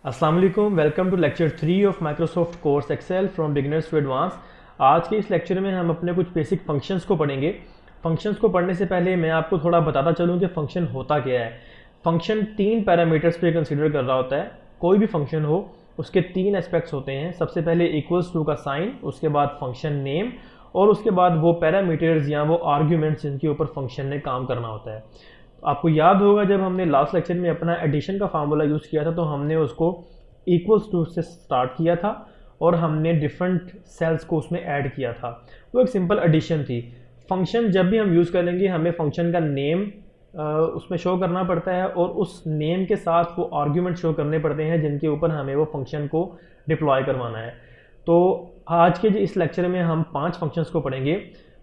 अस्सलाम वालेकुम, welcome to lecture 3 of Microsoft course Excel from beginners to advance. आज के इस लेक्चर में हम अपने कुछ बेसिक फंक्शंस को पढ़ेंगे। फंक्शंस को पढ़ने से पहले मैं आपको थोड़ा बताता चलूँ कि फंक्शन होता क्या है। फंक्शन तीन पैरामीटर्स पे कंसीडर कर रहा होता है। कोई भी फंक्शन हो उसके तीन एस्पेक्ट्स होते हैं। सबसे पहले इक्वल्स टू का साइन, उसके बाद फंक्शन नेम और उसके बाद वो पैरामीटर्स या वो आर्ग्यूमेंट्स जिनके ऊपर फंक्शन ने काम करना होता है। आपको याद होगा जब हमने लास्ट लेक्चर में अपना एडिशन का फार्मूला यूज़ किया था तो हमने उसको इक्वल्स टू से स्टार्ट किया था और हमने डिफरेंट सेल्स को उसमें ऐड किया था। वो एक सिंपल एडिशन थी। फंक्शन जब भी हम यूज़ करेंगे हमें फंक्शन का नेम उसमें शो करना पड़ता है और उस नेम के साथ वो आर्ग्यूमेंट शो करने पड़ते हैं जिनके ऊपर हमें वो फंक्शन को डिप्लॉय करवाना है। तो आज के इस लेक्चर में हम 5 फंक्शंस को पढ़ेंगे।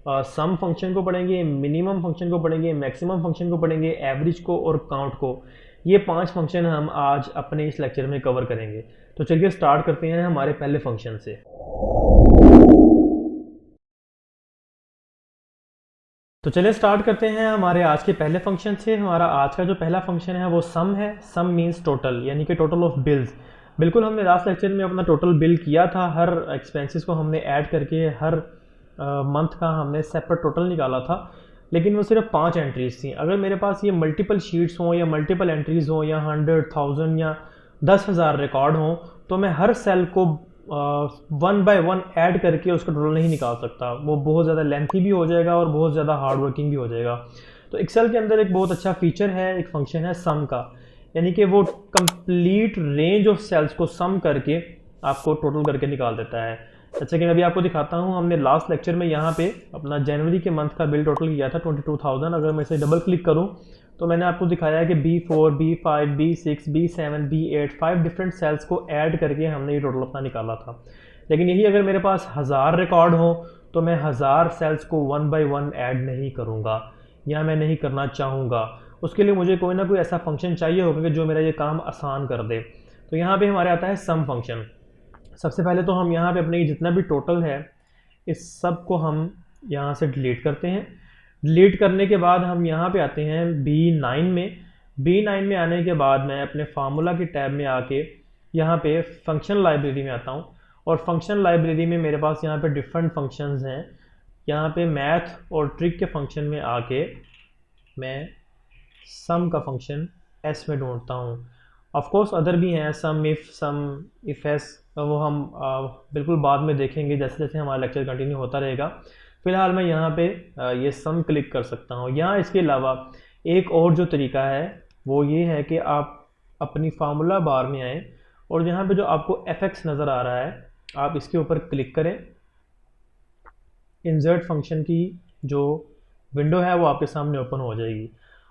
सम फंक्शन को पढ़ेंगे, मिनिमम फंक्शन को पढ़ेंगे, मैक्सिमम फंक्शन को पढ़ेंगे, एवरेज को और काउंट को। ये 5 फंक्शन हम आज अपने इस लेक्चर में कवर करेंगे। तो चलिए स्टार्ट करते हैं हमारे पहले फंक्शन से। तो चलिए स्टार्ट करते हैं हमारे आज के पहले फंक्शन से। हमारा आज का जो पहला फंक्शन है वो सम है। सम मीन्स टोटल, यानी कि टोटल ऑफ बिल्स। बिल्कुल हमने लास्ट लेक्चर में अपना टोटल बिल किया था। हर एक्सपेंसेस को हमने ऐड करके हर मंथ का हमने सेपरेट टोटल निकाला था, लेकिन वो सिर्फ 5 एंट्रीज थी। अगर मेरे पास ये मल्टीपल शीट्स हों या मल्टीपल एंट्रीज हों या 100,000 या 10,000 रिकॉर्ड हों तो मैं हर सेल को 1 बाय 1 ऐड करके उसका टोटल नहीं निकाल सकता। वो बहुत ज़्यादा लेंथी भी हो जाएगा और बहुत ज़्यादा हार्ड वर्किंग भी हो जाएगा। तो एक्सेल के अंदर एक बहुत अच्छा फीचर है, एक फंक्शन है सम का, यानी कि वो कंप्लीट रेंज ऑफ सेल्स को सम करके आपको टोटल करके निकाल देता है। जैसे कि मैं अभी आपको दिखाता हूँ, हमने लास्ट लेक्चर में यहाँ पे अपना जनवरी के मंथ का बिल टोटल किया था 22,000। अगर मैं इसे डबल क्लिक करूँ तो मैंने आपको दिखाया है कि B4, B5, B6, B7, B8 5 different cells को ऐड करके हमने ये टोटल अपना निकाला था। लेकिन यही अगर मेरे पास 1000 रिकॉर्ड हो तो मैं 1000 सेल्स को 1 बाय 1 ऐड नहीं करूँगा या मैं नहीं करना चाहूँगा। उसके लिए मुझे कोई ना कोई ऐसा फंक्शन चाहिए होगा कि जो मेरा ये काम आसान कर दे। तो यहाँ पे हमारे आता है सम फंक्शन। सबसे पहले तो हम यहाँ पे अपने जितना भी टोटल है इस सब को हम यहाँ से डिलीट करते हैं। डिलीट करने के बाद हम यहाँ पे आते हैं B9 में। B9 में आने के बाद मैं अपने फार्मूला की टैब में आके यहाँ पे फंक्शन लाइब्रेरी में आता हूँ और फंक्शन लाइब्रेरी में मेरे पास यहाँ पे डिफरेंट फंक्शंस हैं। यहाँ पे मैथ और ट्रिक के फंक्शन में आके मैं सम का फंक्शन एस में ढूंढता हूँ। ऑफ कोर्स अदर भी हैं, सम इफ एस, वो हम बिल्कुल बाद में देखेंगे जैसे जैसे हमारा लेक्चर कंटिन्यू होता रहेगा। फिलहाल मैं यहाँ पे ये सम क्लिक कर सकता हूँ। यहाँ इसके अलावा एक और जो तरीका है वो ये है कि आप अपनी फार्मूला बार में आएँ और यहाँ पे जो आपको एफ नज़र आ रहा है आप इसके ऊपर क्लिक करें। इंसर्ट फंक्शन की जो विंडो है वो आपके सामने ओपन हो जाएगी।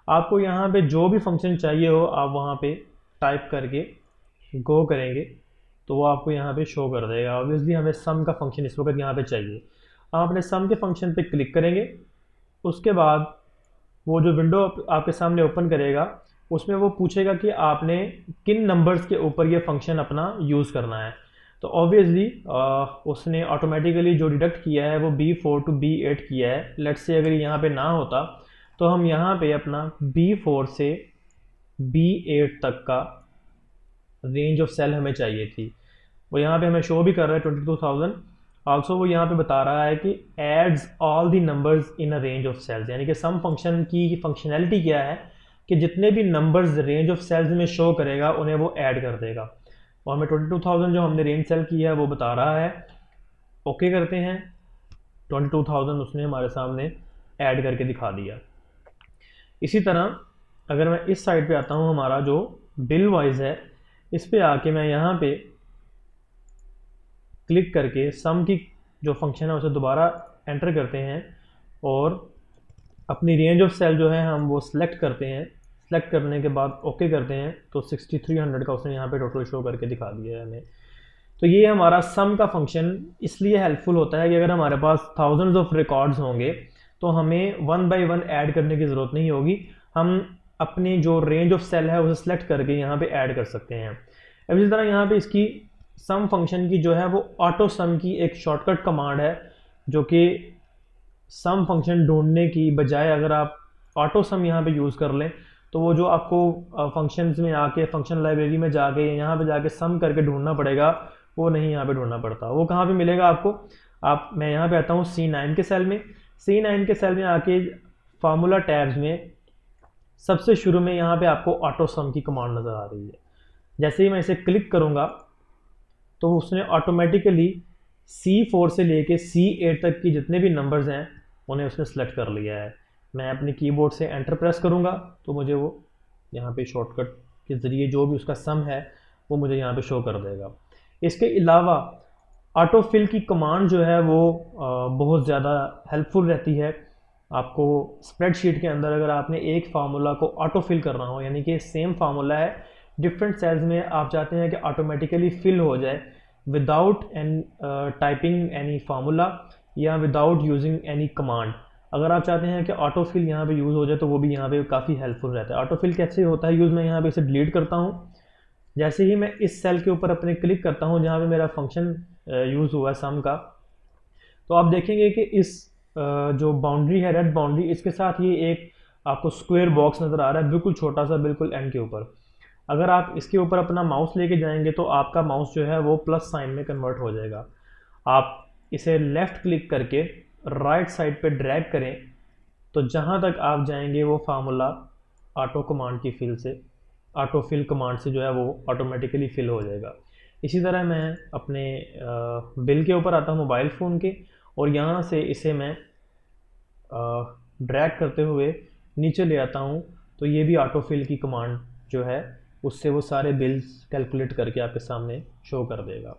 आपको यहाँ पे जो भी फंक्शन चाहिए हो आप वहाँ पे टाइप करके गो करेंगे तो वो आपको यहाँ पे शो कर देगा। ऑब्वियसली हमें सम का फंक्शन इस वक्त यहाँ पे चाहिए। आप अपने सम के फंक्शन पे क्लिक करेंगे, उसके बाद वो जो विंडो आपके सामने ओपन करेगा उसमें वो पूछेगा कि आपने किन नंबर्स के ऊपर ये फंक्शन अपना यूज़ करना है। तो ऑब्वियसली उसने ऑटोमेटिकली जो डिडक्ट किया है वो B4 टू B8 किया है। लेट्स से अगर यहाँ पे ना होता तो हम यहाँ पे अपना B4 से B8 तक का रेंज ऑफ सेल हमें चाहिए थी। वो यहाँ पे हमें शो भी कर रहा है 22,000। आल्सो वो यहाँ पे बता रहा है कि adds all the numbers in a range of cells, यानी कि सम फंक्शन की फंक्शनैलिटी क्या है कि जितने भी नंबर्स रेंज ऑफ सेल्स में शो करेगा उन्हें वो ऐड कर देगा। और हमें 22,000 जो हमने रेंज सेल की है वो बता रहा है। ओके करते हैं, 22,000 उसने हमारे सामने ऐड करके दिखा दिया। इसी तरह अगर मैं इस साइड पे आता हूँ, हमारा जो बिल वाइज है इस पे आके मैं यहाँ पे क्लिक करके सम की जो फंक्शन है उसे दोबारा एंटर करते हैं और अपनी रेंज ऑफ सेल जो है हम वो सिलेक्ट करते हैं। सेलेक्ट करने के बाद ओके करते हैं तो 6300 का उसने यहाँ पे टोटल शो करके दिखा दिया है हमें। तो ये हमारा सम का फंक्शन इसलिए हेल्पफुल होता है कि अगर हमारे पास थाउजेंड्स ऑफ रिकॉर्ड्स होंगे तो हमें 1 बाय 1 ऐड करने की ज़रूरत नहीं होगी। हम अपनी जो रेंज ऑफ सेल है उसे सेलेक्ट करके यहाँ पे ऐड कर सकते हैं। अब इसी तरह यहाँ पे इसकी सम फंक्शन की जो है वो ऑटो सम की एक शॉर्टकट कमांड है, जो कि सम फंक्शन ढूंढने की बजाय अगर आप ऑटो सम यहाँ पे यूज़ कर लें तो वो जो आपको फंक्शंस में आके फंक्शन लाइब्रेरी में जाके यहाँ पे जाके सम करके ढूंढना पड़ेगा, वो नहीं यहाँ पे ढूंढना पड़ता। वो कहाँ पे मिलेगा आपको, मैं यहाँ पे आता हूँ C9 के सेल में। C9 के सेल में आके फार्मूला टैब्स में सबसे शुरू में यहाँ पे आपको ऑटो सम की कमांड नज़र आ रही है। जैसे ही मैं इसे क्लिक करूँगा तो उसने ऑटोमेटिकली C4 से लेके C8 तक की जितने भी नंबर्स हैं उन्हें उसने सेलेक्ट कर लिया है। मैं अपने कीबोर्ड से एंटर प्रेस करूँगा तो मुझे वो यहाँ पे शॉर्टकट के ज़रिए जो भी उसका सम है वो मुझे यहाँ पे शो कर देगा। इसके अलावा ऑटो फिल की कमांड जो है वो बहुत ज़्यादा हेल्पफुल रहती है। आपको स्प्रेडशीट के अंदर अगर आपने एक फार्मूला को ऑटो फिल करना हो, यानी कि सेम फार्मूला है डिफरेंट सेल्स में, आप चाहते हैं कि ऑटोमेटिकली फिल हो जाए without an typing any formula या विदाउट यूजिंग एनी कमांड, अगर आप चाहते हैं कि ऑटो फिल यहाँ पे यूज़ हो जाए तो वो भी यहाँ पे काफ़ी हेल्पफुल रहता है। ऑटो फिल कैसे होता है यूज़, मैं यहाँ पे इसे डिलीट करता हूँ। जैसे ही मैं इस सेल के ऊपर अपने क्लिक करता हूँ जहाँ पे मेरा फंक्शन यूज़ हुआ है सम का, तो आप देखेंगे कि इस जो बाउंड्री है रेड बाउंड्री, इसके साथ ये एक आपको स्क्वायर बॉक्स नज़र आ रहा है बिल्कुल छोटा सा, बिल्कुल एंड के ऊपर। अगर आप इसके ऊपर अपना माउस लेके जाएंगे तो आपका माउस जो है वो प्लस साइन में कन्वर्ट हो जाएगा। आप इसे लेफ़्ट क्लिक करके राइट साइड पे ड्रैग करें तो जहाँ तक आप जाएंगे वो फार्मूला ऑटो कमांड की फिल से, ऑटो फिल कमांड से जो है वो ऑटोमेटिकली फिल हो जाएगा। इसी तरह मैं अपने बिल के ऊपर आता हूँ मोबाइल फ़ोन के, और यहाँ से इसे मैं ड्रैग करते हुए नीचे ले आता हूँ तो ये भी ऑटो फिल की कमांड जो है उससे वो सारे बिल्स कैलकुलेट करके आपके सामने शो कर देगा।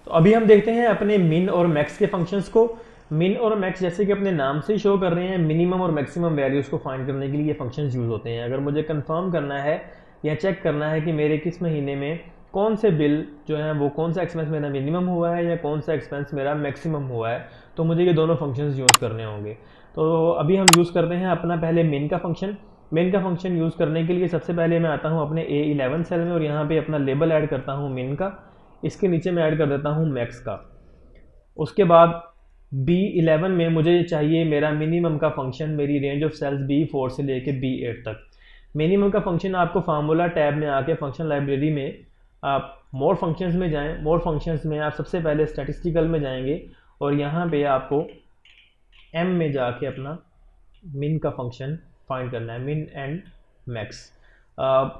तो अभी हम देखते हैं अपने मिन और मैक्स के फंक्शंस को। मिन और मैक्स जैसे कि अपने नाम से ही शो कर रहे हैं, मिनिमम और मैक्सिमम वैल्यूज़ को फाइंड करने के लिए ये फंक्शंस यूज़ होते हैं। अगर मुझे कंफर्म करना है या चेक करना है कि मेरे किस महीने में कौन से बिल जो है वो कौन सा एक्सपेंस मेरा मिनिमम हुआ है या कौन सा एक्सपेंस मेरा मैक्सिमम हुआ है, तो मुझे ये दोनों फंक्शंस यूज़ करने होंगे। तो अभी हम यूज़ करते हैं अपना पहले मिन का फंक्शन। मिन का फंक्शन यूज़ करने के लिए सबसे पहले मैं आता हूँ अपने A11 सेल में और यहाँ पे अपना लेबल ऐड करता हूँ मिन का। इसके नीचे मैं ऐड कर देता हूँ मैक्स का। उसके बाद B11 में मुझे चाहिए मेरा मिनिमम का फंक्शन, मेरी रेंज ऑफ सेल्स B4 से लेके B8 तक। मिनिमम का फंक्शन आपको फार्मूला टैब में आके फंक्शन लाइब्रेरी में आप मोर फंक्शंस में जाएं। मोर फंक्शंस में आप सबसे पहले स्टैटिस्टिकल में जाएंगे और यहाँ पे आपको M में जाके अपना मिन का फंक्शन फाइंड करना है, मिन एंड मैक्स।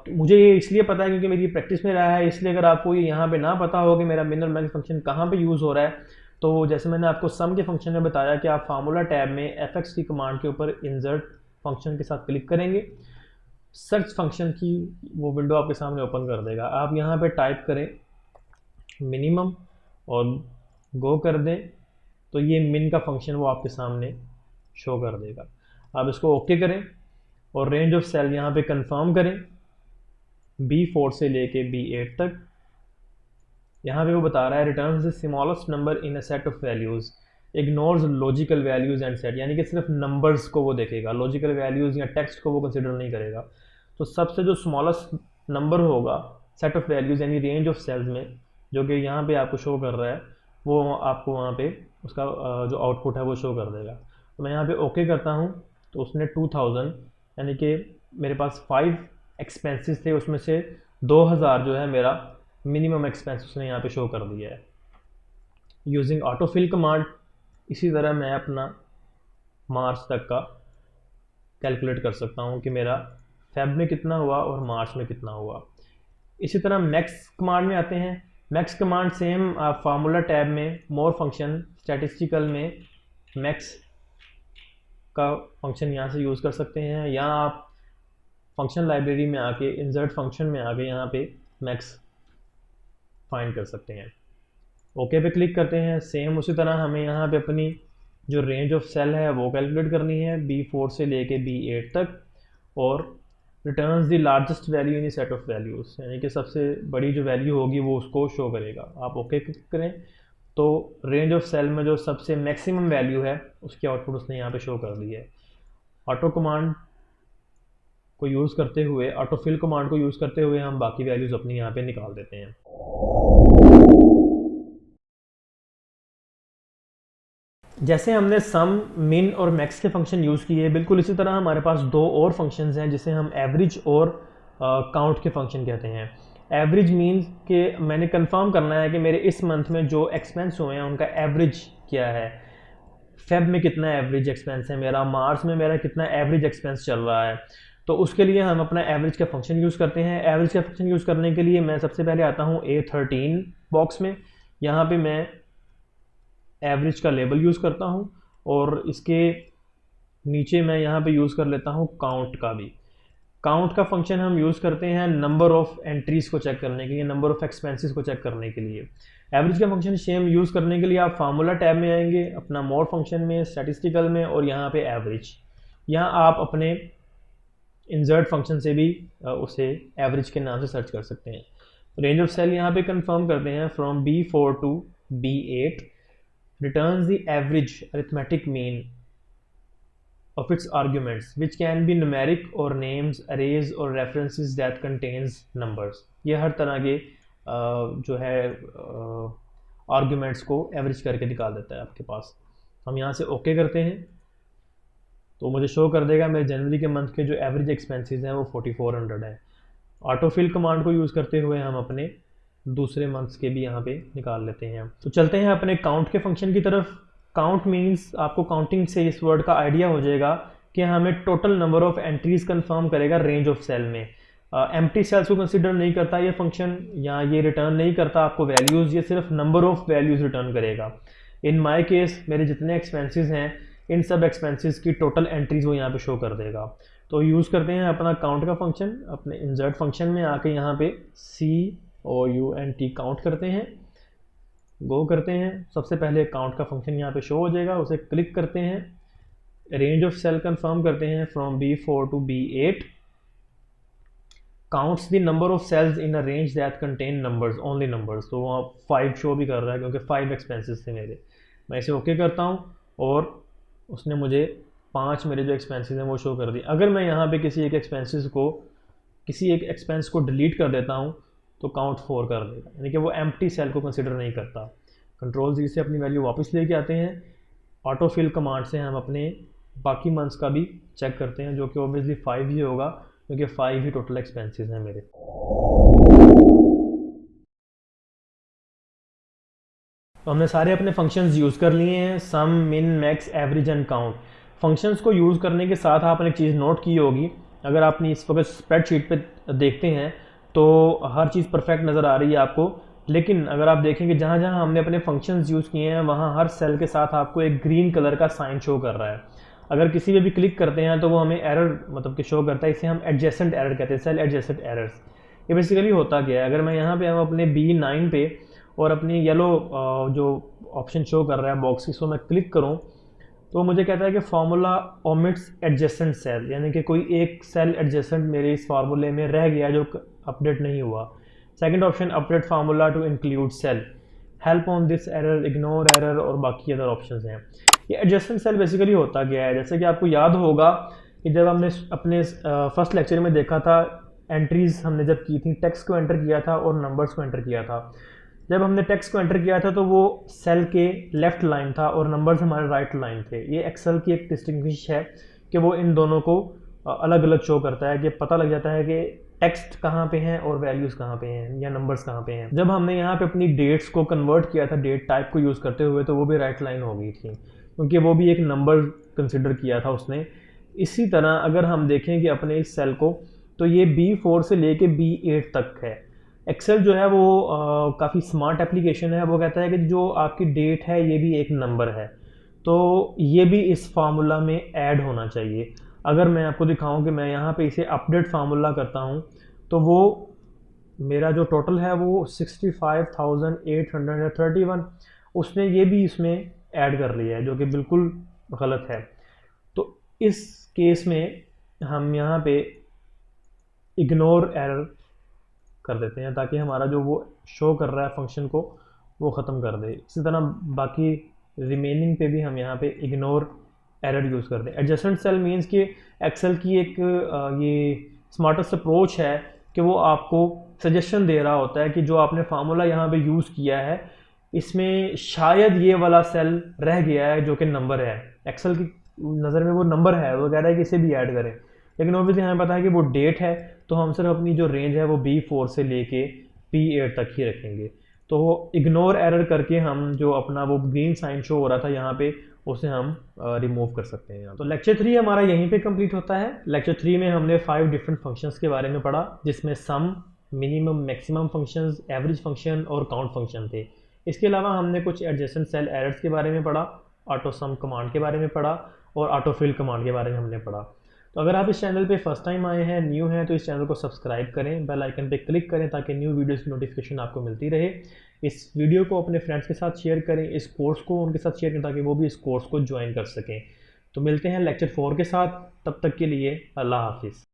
मुझे ये इसलिए पता है क्योंकि मेरी प्रैक्टिस में रहा है, इसलिए अगर आपको ये यहाँ पे ना पता हो कि मेरा मिन और मैक्स फंक्शन कहाँ पे यूज़ हो रहा है, तो जैसे मैंने आपको सम के फंक्शन में बताया कि आप फार्मूला टैब में fx की कमांड के ऊपर इंसर्ट फंक्शन के साथ क्लिक करेंगे, सर्च फंक्शन की वो विंडो आपके सामने ओपन कर देगा। आप यहाँ पे टाइप करें मिनिमम और गो कर दें तो ये मिन का फंक्शन वो आपके सामने शो कर देगा। आप इसको ओके करें और रेंज ऑफ सेल यहाँ पे कंफर्म करें B4 से लेके B8 तक। यहाँ पे वो बता रहा है return the smallest number in a set of values, ignores logical values and set, यानी कि सिर्फ नंबर्स को वो देखेगा, लॉजिकल वैल्यूज़ या टेक्स्ट को वो कंसिडर नहीं करेगा। तो सबसे जो स्मॉलेस्ट नंबर होगा सेट ऑफ वैल्यूज़ यानी रेंज ऑफ सेल्स में, जो कि यहाँ पे आपको शो कर रहा है, वो आपको वहाँ पे उसका जो आउटपुट है वो शो कर देगा। तो मैं यहाँ पे ओके करता हूँ तो उसने 2000 यानी कि मेरे पास 5 एक्सपेंसेस थे, उसमें से 2000 जो है मेरा मिनिमम एक्सपेंस उसने यहाँ पे शो कर दिया है यूजिंग ऑटो फिल कमांड। इसी तरह मैं अपना मार्च तक का कैलकुलेट कर सकता हूँ कि मेरा फेब में कितना हुआ और मार्च में कितना हुआ। इसी तरह मैक्स कमांड में आते हैं। मैक्स कमांड सेम आप फार्मूला टैब में मोर फंक्शन स्टैटिस्टिकल में मैक्स का फंक्शन यहाँ से यूज़ कर सकते हैं, या आप फंक्शन लाइब्रेरी में आके इंसर्ट फंक्शन में आके यहाँ पे मैक्स फाइंड कर सकते हैं। ओके पे क्लिक करते हैं। सेम उसी तरह हमें यहाँ पे अपनी जो रेंज ऑफ सेल है वो कैलकुलेट करनी है B4 से लेके B8 तक, और returns the largest value in set of values, यानी कि सबसे बड़ी जो वैल्यू होगी वो उसको शो करेगा। आप ओके क्लिक करें तो रेंज ऑफ सेल में जो सबसे मैक्सिमम वैल्यू है उसकी आउटपुट उसने यहाँ पे शो कर दी है। ऑटो कमांड को यूज़ करते हुए, ऑटो फिल कमांड को यूज़ करते हुए हम बाकी वैल्यूज़ अपनी यहाँ पे निकाल देते हैं। जैसे हमने सम, मिन और मैक्स के फंक्शन यूज़ किए, बिल्कुल इसी तरह हमारे पास दो और फंक्शंस हैं जिसे हम एवरेज और काउंट के फंक्शन कहते हैं। एवरेज मीन्स कि मैंने कंफर्म करना है कि मेरे इस मंथ में जो एक्सपेंस हुए हैं उनका एवरेज क्या है। फेब में कितना एवरेज एक्सपेंस है मेरा, मार्च में मेरा कितना एवरेज एक्सपेंस चल रहा है। तो उसके लिए हम अपना एवरेज का फंक्शन यूज़ करते हैं। एवरेज का फंक्शन यूज़ करने के लिए मैं सबसे पहले आता हूँ A13 बॉक्स में। यहाँ पे मैं एवरेज का लेबल यूज़ करता हूँ और इसके नीचे मैं यहाँ पे यूज़ कर लेता हूँ काउंट का भी। काउंट का फंक्शन हम यूज़ करते हैं नंबर ऑफ़ एंट्रीज़ को चेक करने के लिए, नंबर ऑफ़ एक्सपेंसेस को चेक करने के लिए। एवरेज का फंक्शन सेम यूज़ करने के लिए आप फार्मूला टैब में आएंगे, अपना मोड फंक्शन में, स्टैटिस्टिकल में, और यहाँ पे एवरेज। यहाँ आप अपने इंसर्ट फंक्शन से भी उसे एवरेज के नाम से सर्च कर सकते हैं। रेंज ऑफ सेल यहाँ पे कंफर्म करते हैं from B4 to B8, returns the average arithmetic mean of its arguments which can be numeric or names, arrays or references that contains numbers। ये हर तरह के जो है आर्ग्यूमेंट्स को एवरेज करके निकाल देता है आपके पास। हम यहाँ से ओके करते हैं तो मुझे शो कर देगा मेरे जनवरी के मंथ के जो एवरेज एक्सपेंसेस हैं वो 4400 है। ऑटोफिल कमांड को यूज़ करते हुए हम अपने दूसरे मंथ्स के भी यहाँ पे निकाल लेते हैं। तो चलते हैं अपने काउंट के फंक्शन की तरफ। काउंट मीन्स आपको काउंटिंग से इस वर्ड का आइडिया हो जाएगा कि हमें total number of entries confirm करेगा रेंज ऑफ सेल में। एम्प्टी सेल्स को कंसिडर नहीं करता ये फंक्शन, या ये रिटर्न नहीं करता आपको वैल्यूज़, ये सिर्फ नंबर ऑफ वैल्यूज़ रिटर्न करेगा। इन माय केस मेरे जितने एक्सपेंसेस हैं इन सब एक्सपेंसेस की टोटल एंट्रीज वो यहाँ पे शो कर देगा। तो यूज़ करते हैं अपना काउंट का फंक्शन। अपने इंसर्ट फंक्शन में आके यहाँ पे COUNT काउंट करते हैं, गो करते हैं। सबसे पहले काउंट का फंक्शन यहाँ पे शो हो जाएगा, उसे क्लिक करते हैं। रेंज ऑफ सेल कंफर्म करते हैं from B4 to B8, counts the number of cells in a range that contain numbers, only numbers. तो वहाँ 5 शो भी कर रहा है क्योंकि 5 एक्सपेंसेस थे मेरे। मैं इसे ओके करता हूँ और उसने मुझे 5 मेरे जो एक्सपेंसेस हैं वो शो कर दिए। अगर मैं यहाँ पे किसी एक एक्सपेंस को डिलीट कर देता हूँ तो काउंट 4 कर देगा, यानी कि वो एम्प्टी सेल को कंसिडर नहीं करता। कंट्रोल-Z से अपनी वैल्यू वापस लेके आते हैं। ऑटोफिल कमांड से हम अपने बाकी मंथ्स का भी चेक करते हैं, जो कि ऑब्वियसली 5 ही होगा क्योंकि 5 ही टोटल एक्सपेंसेस हैं मेरे। तो हमने सारे अपने फंक्शंस यूज़ कर लिए हैं, सम, मिन, max, average and count. Functions को यूज़ करने के साथ आपने एक चीज़ नोट की होगी, अगर आपने इस वक्त स्प्रेडशीट पे देखते हैं तो हर चीज़ परफेक्ट नज़र आ रही है आपको। लेकिन अगर आप देखेंगे जहाँ जहाँ हमने अपने फंक्शंस यूज़ किए हैं वहाँ हर सेल के साथ आपको एक ग्रीन कलर का साइन शो कर रहा है। अगर किसी पे भी क्लिक करते हैं तो वो हमें एरर मतलब कि शो करता है। इसे हम एडजेसेंट एरर कहते हैं, सेल एडजेसेंट एरर्स। ये बेसिकली होता क्या है, अगर मैं यहाँ पे हम अपने B9 पे और अपनी येलो जो ऑप्शन शो कर रहा है बॉक्स की, सो मैं क्लिक करूँ तो मुझे कहता है कि फार्मूला ओमिट्स एडजेसेंट सेल, यानी कि कोई एक सेल एडजेसेंट मेरे इस फार्मूले में रह गया जो अपडेट नहीं हुआ। Second option update formula to include cell, help on this error, ignore error और बाकी अदर ऑप्शंस हैं। ये एडजेसेंट सेल बेसिकली होता क्या है, जैसे कि आपको याद होगा कि जब हमने अपने फर्स्ट लेक्चर में देखा था, एंट्रीज हमने जब की थी, टेक्स्ट को एंटर किया था और नंबर्स को एंटर किया था। जब हमने टेक्स्ट को एंटर किया था तो वो सेल के लेफ्ट लाइन था और नंबर्स हमारे राइट लाइन थे। ये एक्सेल की एक डिस्टिंग्विश है कि वो इन दोनों को अलग अलग शो करता है, कि पता लग जाता है कि टेक्स्ट कहाँ पे हैं और वैल्यूज़ कहाँ पे हैं या नंबर्स कहाँ पे हैं। जब हमने यहाँ पे अपनी डेट्स को कन्वर्ट किया था डेट टाइप को यूज़ करते हुए, तो वो भी राइट लाइन हो गई थी क्योंकि वो भी एक नंबर कंसिडर किया था उसने। इसी तरह अगर हम देखें कि अपने इस सेल को, तो ये B4 से लेके B8 तक है। एक्सेल जो है वो काफ़ी स्मार्ट एप्लीकेशन है। वो कहता है कि जो आपकी डेट है ये भी एक नंबर है, तो ये भी इस फार्मूला में ऐड होना चाहिए। अगर मैं आपको दिखाऊं कि मैं यहाँ पे इसे अपडेट फार्मूला करता हूँ तो वो मेरा जो टोटल है वो 65,831, उसने ये भी इसमें ऐड कर लिया है, जो कि बिल्कुल गलत है। तो इस केस में हम यहाँ पे इग्नोर एरर कर देते हैं ताकि हमारा जो वो शो कर रहा है फंक्शन को वो ख़त्म कर दे। इसी तरह बाकी रिमेनिंग पे भी हम यहाँ पे इग्नोर एरर यूज़ कर दें। एडजेसेंट सेल मीन्स कि एक्सेल की एक ये स्मार्टेस्ट अप्रोच है कि वो आपको सजेशन दे रहा होता है कि जो आपने फार्मूला यहाँ पे यूज़ किया है इसमें शायद ये वाला सेल रह गया है जो कि नंबर है, एक्सेल की नज़र में वो नंबर है, वो कह रहा है कि इसे भी ऐड करें, लेकिन ऑब्वियसली हमें पता है कि वो डेट है, तो हम सिर्फ अपनी जो रेंज है वो B4 से लेके P8 तक ही रखेंगे। तो इग्नोर एरर करके हम जो अपना वो ग्रीन साइन शो हो रहा था यहाँ पे, उसे हम रिमूव कर सकते हैं। तो लेक्चर 3 हमारा यहीं पे कंप्लीट होता है। लेक्चर 3 में हमने 5 डिफरेंट फंक्शंस के बारे में पढ़ा, जिसमें sum, minimum, maximum functions, average function और काउंट फंक्शन थे। इसके अलावा हमने कुछ एडजेसेंट सेल एरर्स के बारे में पढ़ा, ऑटो सम कमांड के बारे में पढ़ा और ऑटो फिल कमांड के बारे में हमने पढ़ा। तो अगर आप इस चैनल पे फर्स्ट टाइम आए हैं, न्यू हैं, तो इस चैनल को सब्सक्राइब करें, बेल आइकन पे क्लिक करें ताकि न्यू वीडियोस की नोटिफिकेशन आपको मिलती रहे। इस वीडियो को अपने फ्रेंड्स के साथ शेयर करें, इस कोर्स को उनके साथ शेयर करें ताकि वो भी इस कोर्स को ज्वाइन कर सकें। तो मिलते हैं लेक्चर 4 के साथ, तब तक के लिए अल्लाह हाफिज़।